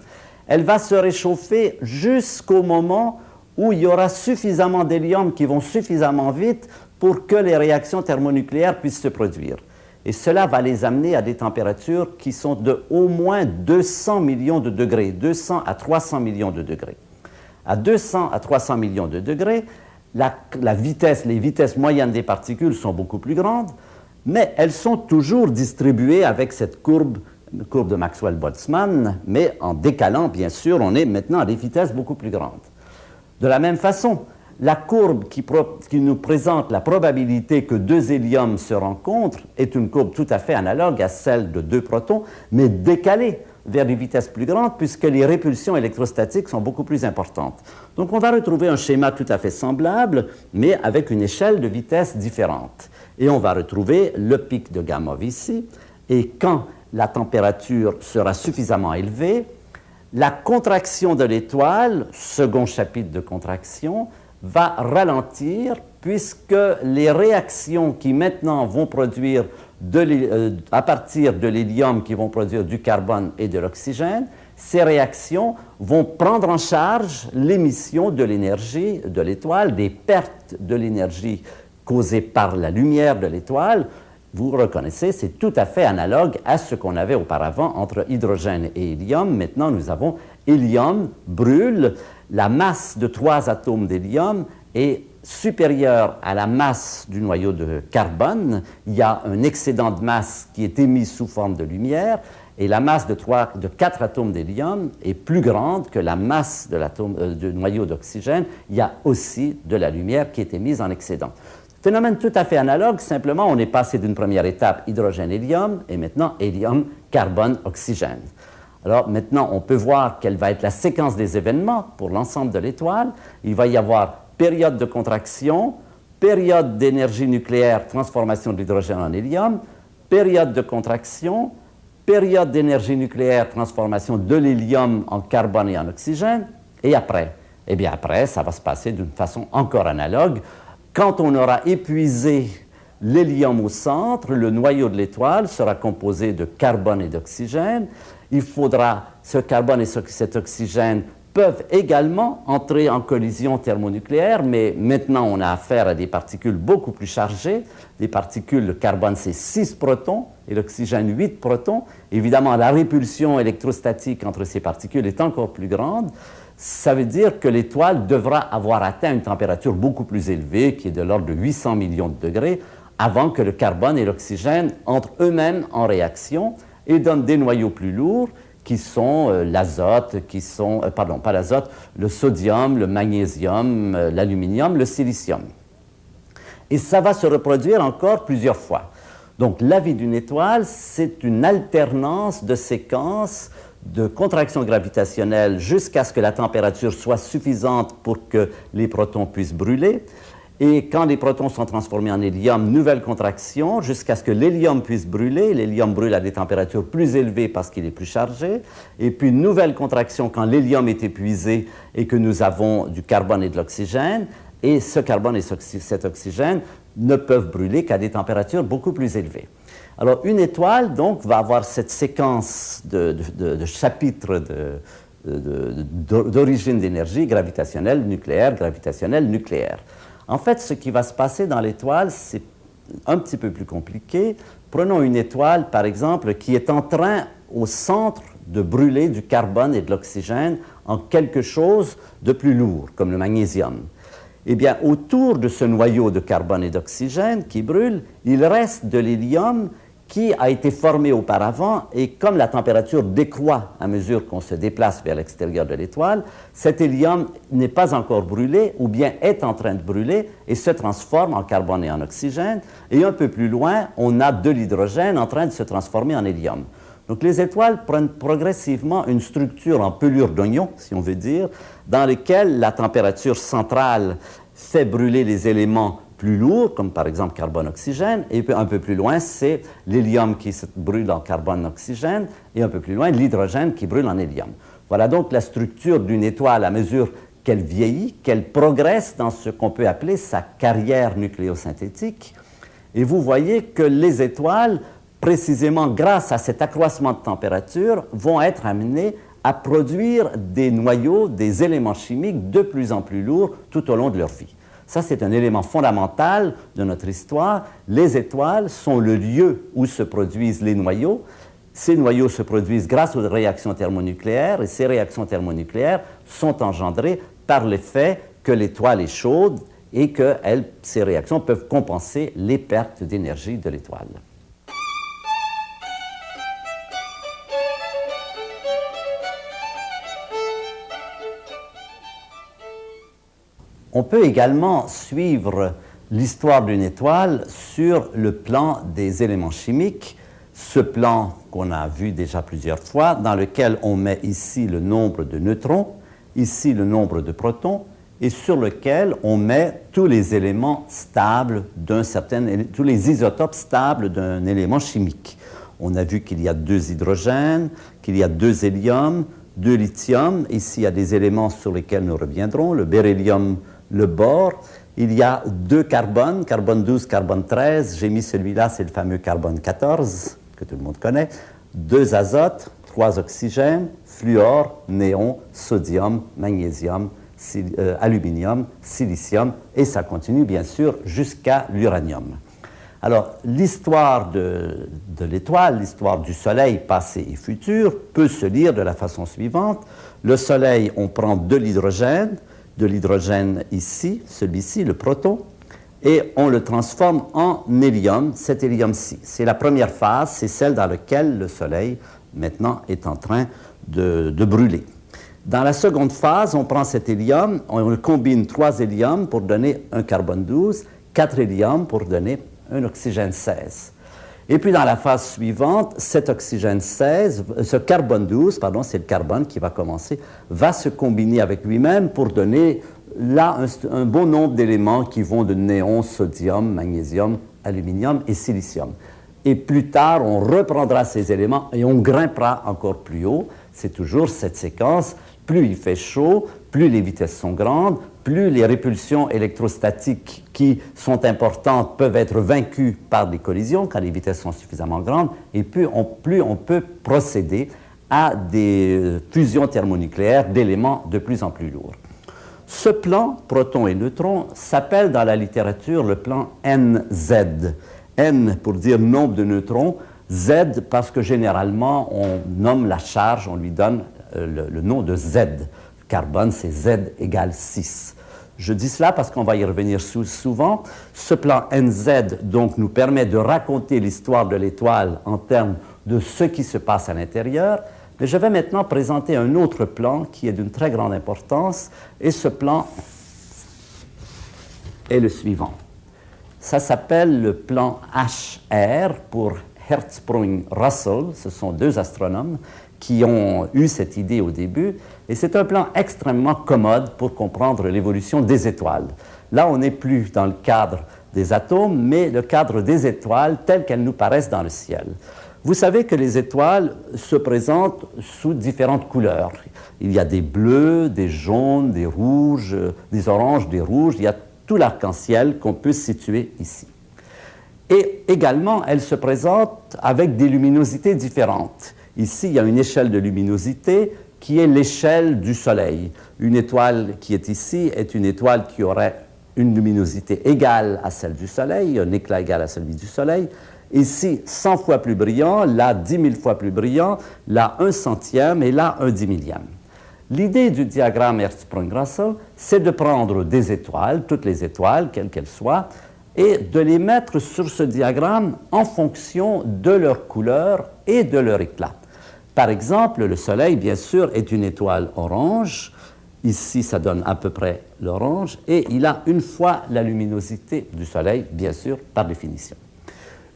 elle va se réchauffer jusqu'au moment où il y aura suffisamment d'hélium qui vont suffisamment vite pour que les réactions thermonucléaires puissent se produire. Et cela va les amener à des températures qui sont de au moins 200 millions de degrés, 200 à 300 millions de degrés. À 200 à 300 millions de degrés, les vitesses moyennes des particules sont beaucoup plus grandes, mais elles sont toujours distribuées avec cette courbe de Maxwell-Boltzmann, mais en décalant, bien sûr, on est maintenant à des vitesses beaucoup plus grandes. De la même façon, la courbe qui nous présente la probabilité que 2 héliums se rencontrent est une courbe tout à fait analogue à celle de 2 protons, mais décalée vers des vitesses plus grandes puisque les répulsions électrostatiques sont beaucoup plus importantes. Donc on va retrouver un schéma tout à fait semblable, mais avec une échelle de vitesse différente. Et on va retrouver le pic de Gamow ici, et quand la température sera suffisamment élevée, la contraction de l'étoile, second chapitre de contraction, va ralentir puisque les réactions qui maintenant vont produire à partir de l'hélium, qui vont produire du carbone et de l'oxygène, ces réactions vont prendre en charge l'émission de l'énergie de l'étoile, des pertes de l'énergie causées par la lumière de l'étoile. Vous reconnaissez, c'est tout à fait analogue à ce qu'on avait auparavant entre hydrogène et hélium. Maintenant, nous avons hélium brûle, la masse de 3 atomes d'hélium est supérieure à la masse du noyau de carbone. Il y a un excédent de masse qui est émis sous forme de lumière, et la masse de 4 atomes d'hélium est plus grande que la masse de du noyau d'oxygène. Il y a aussi de la lumière qui est émise en excédent. Phénomène tout à fait analogue, simplement on est passé d'une première étape hydrogène-hélium et maintenant hélium-carbone-oxygène. Alors maintenant on peut voir quelle va être la séquence des événements pour l'ensemble de l'étoile. Il va y avoir période de contraction, période d'énergie nucléaire, transformation de l'hydrogène en hélium, période de contraction, période d'énergie nucléaire, transformation de l'hélium en carbone et en oxygène, et après? Eh bien après, ça va se passer d'une façon encore analogue. Quand on aura épuisé l'hélium au centre, le noyau de l'étoile sera composé de carbone et d'oxygène. Il faudra, ce carbone et cet oxygène peuvent également entrer en collision thermonucléaire, mais maintenant on a affaire à des particules beaucoup plus chargées. Les particules, le carbone c'est 6 protons et l'oxygène 8 protons. Évidemment, la répulsion électrostatique entre ces particules est encore plus grande. Ça veut dire que l'étoile devra avoir atteint une température beaucoup plus élevée, qui est de l'ordre de 800 millions de degrés, avant que le carbone et l'oxygène entrent eux-mêmes en réaction et donnent des noyaux plus lourds, qui sont l'azote, pardon, pas l'azote, le sodium, le magnésium, l'aluminium, le silicium. Et ça va se reproduire encore plusieurs fois. Donc la vie d'une étoile, c'est une alternance de séquences de contraction gravitationnelle jusqu'à ce que la température soit suffisante pour que les protons puissent brûler. Et quand les protons sont transformés en hélium, nouvelle contraction jusqu'à ce que l'hélium puisse brûler. L'hélium brûle à des températures plus élevées parce qu'il est plus chargé. Et puis nouvelle contraction quand l'hélium est épuisé et que nous avons du carbone et de l'oxygène. Et ce carbone et cet oxygène ne peuvent brûler qu'à des températures beaucoup plus élevées. Alors une étoile, donc, va avoir cette séquence de chapitres d'origine d'énergie gravitationnelle, nucléaire, gravitationnelle, nucléaire. En fait, ce qui va se passer dans l'étoile, c'est un petit peu plus compliqué. Prenons une étoile, par exemple, qui est en train, au centre, de brûler du carbone et de l'oxygène en quelque chose de plus lourd, comme le magnésium. Eh bien, autour de ce noyau de carbone et d'oxygène qui brûle, il reste de l'hélium qui a été formé auparavant, et comme la température décroît à mesure qu'on se déplace vers l'extérieur de l'étoile, cet hélium n'est pas encore brûlé, ou bien est en train de brûler, et se transforme en carbone et en oxygène, et un peu plus loin, on a de l'hydrogène en train de se transformer en hélium. Donc les étoiles prennent progressivement une structure en pelure d'oignon, si on veut dire, dans laquelle la température centrale fait brûler les éléments plus lourds, comme par exemple carbone-oxygène, et un peu plus loin, c'est l'hélium qui se brûle en carbone-oxygène, et un peu plus loin, l'hydrogène qui brûle en hélium. Voilà donc la structure d'une étoile à mesure qu'elle vieillit, qu'elle progresse dans ce qu'on peut appeler sa carrière nucléosynthétique. Et vous voyez que les étoiles, précisément grâce à cet accroissement de température, vont être amenées à produire des noyaux, des éléments chimiques de plus en plus lourds tout au long de leur vie. Ça, c'est un élément fondamental de notre histoire. Les étoiles sont le lieu où se produisent les noyaux. Ces noyaux se produisent grâce aux réactions thermonucléaires, et ces réactions thermonucléaires sont engendrées par le fait que l'étoile est chaude et que ces réactions peuvent compenser les pertes d'énergie de l'étoile. On peut également suivre l'histoire d'une étoile sur le plan des éléments chimiques, ce plan qu'on a vu déjà plusieurs fois, dans lequel on met ici le nombre de neutrons, ici le nombre de protons, et sur lequel on met tous les éléments stables tous les isotopes stables d'un élément chimique. On a vu qu'il y a 2 hydrogènes, qu'il y a 2 héliums, 2 lithium. Ici, il y a des éléments sur lesquels nous reviendrons, le beryllium, le bore. il y a 2 carbones, carbone 12, carbone 13. J'ai mis celui-là, c'est le fameux carbone 14, que tout le monde connaît. 2 azotes, 3 oxygènes, fluor, néon, sodium, magnésium, aluminium, silicium, et ça continue bien sûr jusqu'à l'uranium. Alors, l'histoire de l'étoile, l'histoire du Soleil passé et futur, peut se lire de la façon suivante. Le Soleil, on prend de l'hydrogène ici, celui-ci, le proton, et on le transforme en hélium, cet hélium-ci. C'est la première phase, c'est celle dans laquelle le Soleil, maintenant, est en train de brûler. Dans la seconde phase, on prend cet hélium, on combine 3 héliums pour donner un carbone 12, 4 héliums pour donner un oxygène 16. Et puis dans la phase suivante, cet oxygène 16, ce carbone 12, pardon, c'est le carbone qui va commencer, va se combiner avec lui-même pour donner là un bon nombre d'éléments qui vont de néon, sodium, magnésium, aluminium et silicium. Et plus tard, on reprendra ces éléments et on grimpera encore plus haut. C'est toujours cette séquence. Plus il fait chaud, plus les vitesses sont grandes, plus les répulsions électrostatiques qui sont importantes peuvent être vaincues par des collisions quand les vitesses sont suffisamment grandes, et plus on peut procéder à des fusions thermonucléaires d'éléments de plus en plus lourds. Ce plan, protons et neutrons, s'appelle dans la littérature le plan NZ. N pour dire nombre de neutrons, Z parce que généralement on nomme la charge, on lui donne le nom de Z. Carbone, c'est Z égale 6. Je dis cela parce qu'on va y revenir souvent. Ce plan NZ, donc, nous permet de raconter l'histoire de l'étoile en termes de ce qui se passe à l'intérieur. Mais je vais maintenant présenter un autre plan qui est d'une très grande importance, et ce plan est le suivant. Ça s'appelle le plan HR pour Hertzsprung-Russell. Ce sont 2 astronomes qui ont eu cette idée au début, et c'est un plan extrêmement commode pour comprendre l'évolution des étoiles. Là, on n'est plus dans le cadre des atomes, mais le cadre des étoiles telles qu'elles nous paraissent dans le ciel. Vous savez que les étoiles se présentent sous différentes couleurs. Il y a des bleus, des jaunes, des rouges, des oranges, des rouges. Il y a tout l'arc-en-ciel qu'on peut situer ici. Et également, elles se présentent avec des luminosités différentes. Ici, il y a une échelle de luminosité qui est l'échelle du Soleil. Une étoile qui est ici est une étoile qui aurait une luminosité égale à celle du Soleil, un éclat égal à celui du Soleil. Ici, 100 fois plus brillant, là, 10 000 fois plus brillant, là, 1/100e et là, 1/1000e. L'idée du diagramme Hertzsprung-Russell, c'est de prendre des étoiles, toutes les étoiles, quelles qu'elles soient, et de les mettre sur ce diagramme en fonction de leur couleur et de leur éclat. Par exemple, le Soleil, bien sûr, est une étoile orange. Ici, ça donne à peu près l'orange, et il a une fois la luminosité du Soleil, bien sûr, par définition.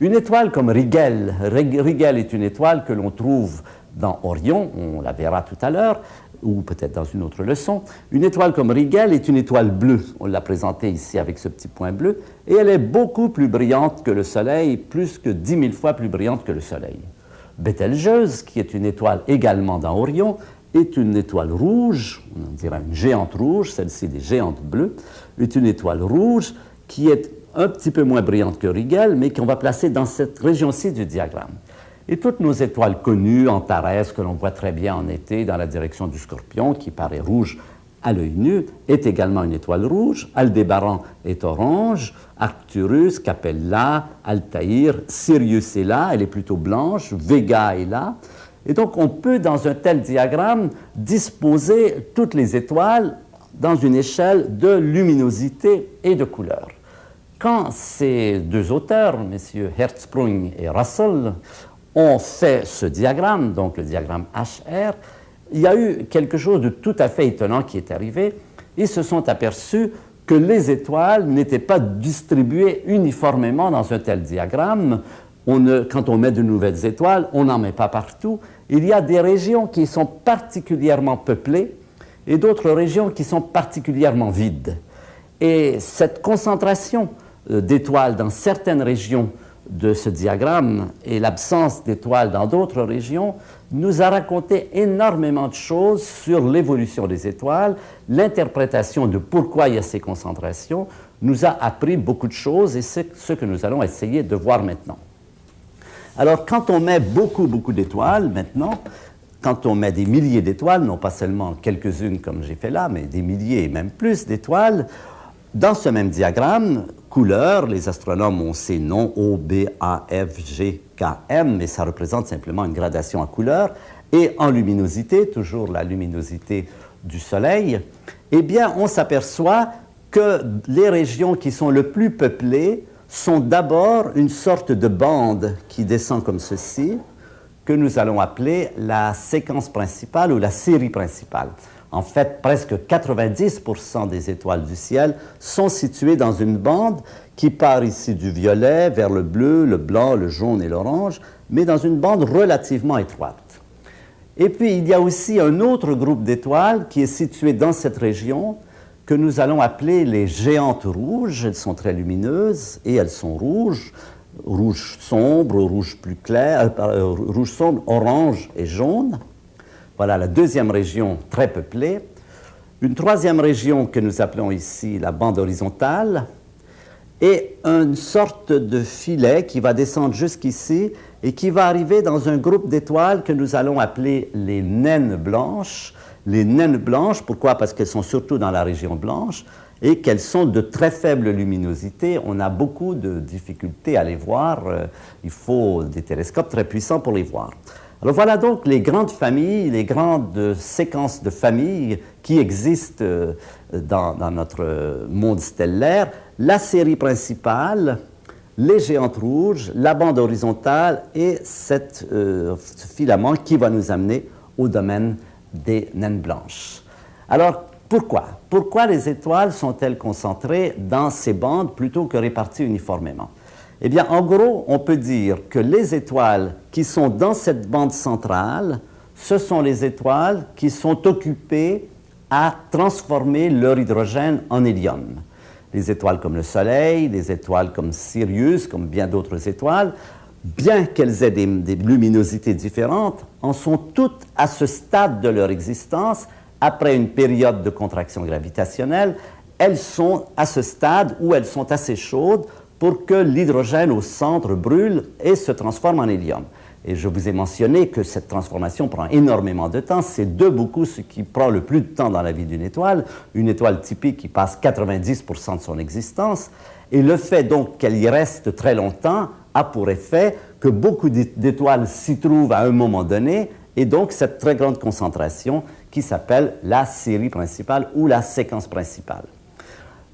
Une étoile comme Rigel, Rigel est une étoile que l'on trouve dans Orion, on la verra tout à l'heure, ou peut-être dans une autre leçon. Une étoile comme Rigel est une étoile bleue. On l'a présentée ici avec ce petit point bleu, et elle est beaucoup plus brillante que le Soleil, plus que 10 000 fois plus brillante que le Soleil. Bételgeuse, qui est une étoile également dans Orion, est une étoile rouge, on dirait une géante rouge, celle-ci des géantes bleues, est une étoile rouge qui est un petit peu moins brillante que Rigel, mais qu'on va placer dans cette région-ci du diagramme. Et toutes nos étoiles connues, Antares, que l'on voit très bien en été dans la direction du Scorpion, qui paraît rouge à l'œil nu, est également une étoile rouge. Aldébaran est orange, Arcturus, Capella, Altaïr, Sirius est là, elle est plutôt blanche, Vega est là. Et donc on peut, dans un tel diagramme, disposer toutes les étoiles dans une échelle de luminosité et de couleur. Quand ces 2 auteurs, messieurs Hertzsprung et Russell, ont fait ce diagramme, donc le diagramme HR, il y a eu quelque chose de tout à fait étonnant qui est arrivé. Ils se sont aperçus que les étoiles n'étaient pas distribuées uniformément dans un tel diagramme. Quand on met de nouvelles étoiles, on n'en met pas partout. Il y a des régions qui sont particulièrement peuplées et d'autres régions qui sont particulièrement vides. Et cette concentration d'étoiles dans certaines régions de ce diagramme et l'absence d'étoiles dans d'autres régions nous a raconté énormément de choses sur l'évolution des étoiles, l'interprétation de pourquoi il y a ces concentrations, nous a appris beaucoup de choses et c'est ce que nous allons essayer de voir maintenant. Alors, quand on met beaucoup d'étoiles maintenant, quand on met des milliers d'étoiles, non pas seulement quelques-unes comme j'ai fait là, mais des milliers et même plus d'étoiles, dans ce même diagramme, couleur, les astronomes ont ces noms O, B, A, F, G, K, M, mais ça représente simplement une gradation en couleur, et en luminosité, toujours la luminosité du Soleil, eh bien, on s'aperçoit que les régions qui sont le plus peuplées sont d'abord une sorte de bande qui descend comme ceci, que nous allons appeler la séquence principale ou la série principale. En fait, presque 90% des étoiles du ciel sont situées dans une bande qui part ici du violet vers le bleu, le blanc, le jaune et l'orange, mais dans une bande relativement étroite. Et puis, il y a aussi un autre groupe d'étoiles qui est situé dans cette région que nous allons appeler les géantes rouges. Elles sont très lumineuses et elles sont rouges, rouge sombre, rouge plus clair, rouge sombre, orange et jaune. Voilà la deuxième région très peuplée. Une troisième région que nous appelons ici la bande horizontale et une sorte de filet qui va descendre jusqu'ici et qui va arriver dans un groupe d'étoiles que nous allons appeler les naines blanches. Les naines blanches, pourquoi? Parce qu'elles sont surtout dans la région blanche et qu'elles sont de très faible luminosité. On a beaucoup de difficultés à les voir. Il faut des télescopes très puissants pour les voir. Alors voilà donc les grandes familles, les grandes séquences de familles qui existent dans notre monde stellaire. La série principale, les géantes rouges, la bande horizontale et ce filament qui va nous amener au domaine des naines blanches. Alors, pourquoi? Pourquoi les étoiles sont-elles concentrées dans ces bandes plutôt que réparties uniformément? Eh bien, en gros, on peut dire que les étoiles qui sont dans cette bande centrale, ce sont les étoiles qui sont occupées à transformer leur hydrogène en hélium. Les étoiles comme le Soleil, les étoiles comme Sirius, comme bien d'autres étoiles, bien qu'elles aient des luminosités différentes, en sont toutes à ce stade de leur existence, après une période de contraction gravitationnelle, elles sont à ce stade où elles sont assez chaudes pour que l'hydrogène au centre brûle et se transforme en hélium. Et je vous ai mentionné que cette transformation prend énormément de temps. C'est de beaucoup ce qui prend le plus de temps dans la vie d'une étoile. Une étoile typique qui passe 90% de son existence. Et le fait donc qu'elle y reste très longtemps a pour effet que beaucoup d'étoiles s'y trouvent à un moment donné, et donc cette très grande concentration qui s'appelle la série principale ou la séquence principale.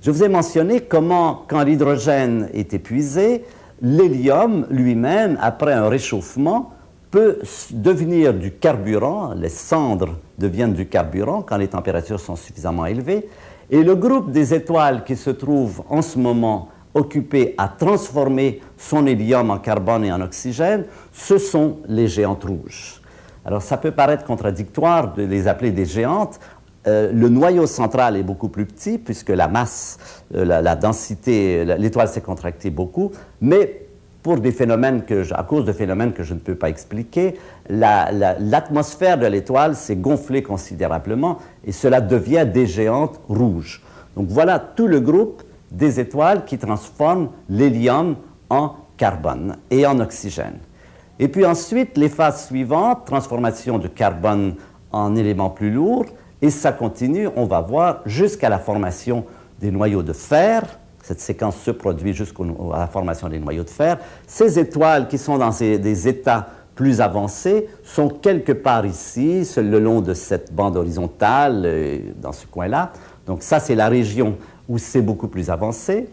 Je vous ai mentionné comment, quand l'hydrogène est épuisé, l'hélium lui-même, après un réchauffement, peut devenir du carburant, les cendres deviennent du carburant quand les températures sont suffisamment élevées, et le groupe des étoiles qui se trouve en ce moment occupé à transformer son hélium en carbone et en oxygène, ce sont les géantes rouges. Alors ça peut paraître contradictoire de les appeler des géantes. Le noyau central est beaucoup plus petit puisque la masse, la densité, l'étoile s'est contractée beaucoup, mais pour des phénomènes à cause de phénomènes que je ne peux pas expliquer, l'atmosphère de l'étoile s'est gonflée considérablement et cela devient des géantes rouges. Donc voilà tout le groupe des étoiles qui transforment l'hélium en carbone et en oxygène. Et puis ensuite, les phases suivantes, transformation de carbone en éléments plus lourds, et ça continue, on va voir, jusqu'à la formation des noyaux de fer. Cette séquence se produit jusqu'à la formation des noyaux de fer. Ces étoiles qui sont dans des états plus avancés sont quelque part ici, le long de cette bande horizontale, dans ce coin-là. Donc ça, c'est la région où c'est beaucoup plus avancé.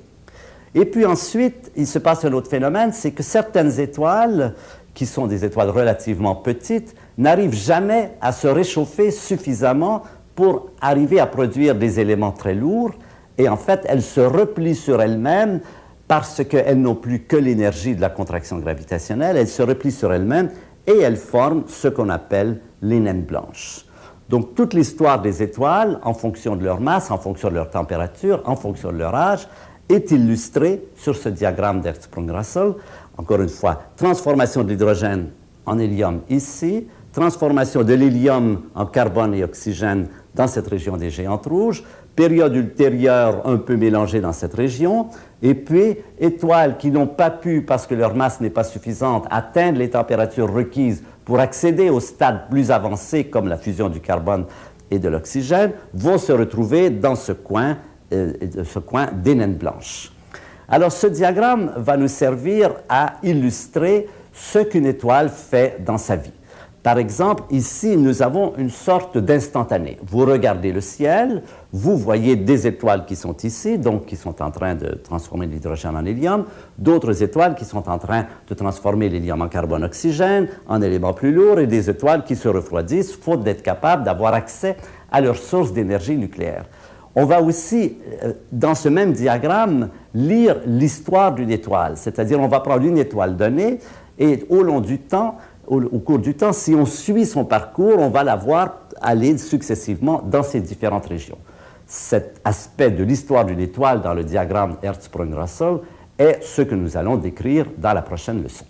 Et puis ensuite, il se passe un autre phénomène, c'est que certaines étoiles, qui sont des étoiles relativement petites, n'arrivent jamais à se réchauffer suffisamment pour arriver à produire des éléments très lourds. Et en fait, elles se replient sur elles-mêmes parce qu'elles n'ont plus que l'énergie de la contraction gravitationnelle. Elles se replient sur elles-mêmes et elles forment ce qu'on appelle les naines blanches. Donc, toute l'histoire des étoiles, en fonction de leur masse, en fonction de leur température, en fonction de leur âge, est illustrée sur ce diagramme d'Hertzsprung-Russell encore une fois, transformation de l'hydrogène en hélium ici, transformation de l'hélium en carbone et oxygène dans cette région des géantes rouges, période ultérieure un peu mélangée dans cette région, et puis étoiles qui n'ont pas pu, parce que leur masse n'est pas suffisante, atteindre les températures requises pour accéder au stade plus avancé, comme la fusion du carbone et de l'oxygène, vont se retrouver dans ce coin des naines blanches. Alors ce diagramme va nous servir à illustrer ce qu'une étoile fait dans sa vie. Par exemple, ici, nous avons une sorte d'instantané. Vous regardez le ciel, vous voyez des étoiles qui sont ici, donc qui sont en train de transformer l'hydrogène en hélium, d'autres étoiles qui sont en train de transformer l'hélium en carbone-oxygène, en éléments plus lourds, et des étoiles qui se refroidissent, faute d'être capables d'avoir accès à leur source d'énergie nucléaire. On va aussi, dans ce même diagramme, lire l'histoire d'une étoile, c'est-à-dire on va prendre une étoile donnée, et au long du temps, au cours du temps, si on suit son parcours, on va la voir aller successivement dans ces différentes régions. Cet aspect de l'histoire d'une étoile dans le diagramme Hertzsprung-Russell est ce que nous allons décrire dans la prochaine leçon.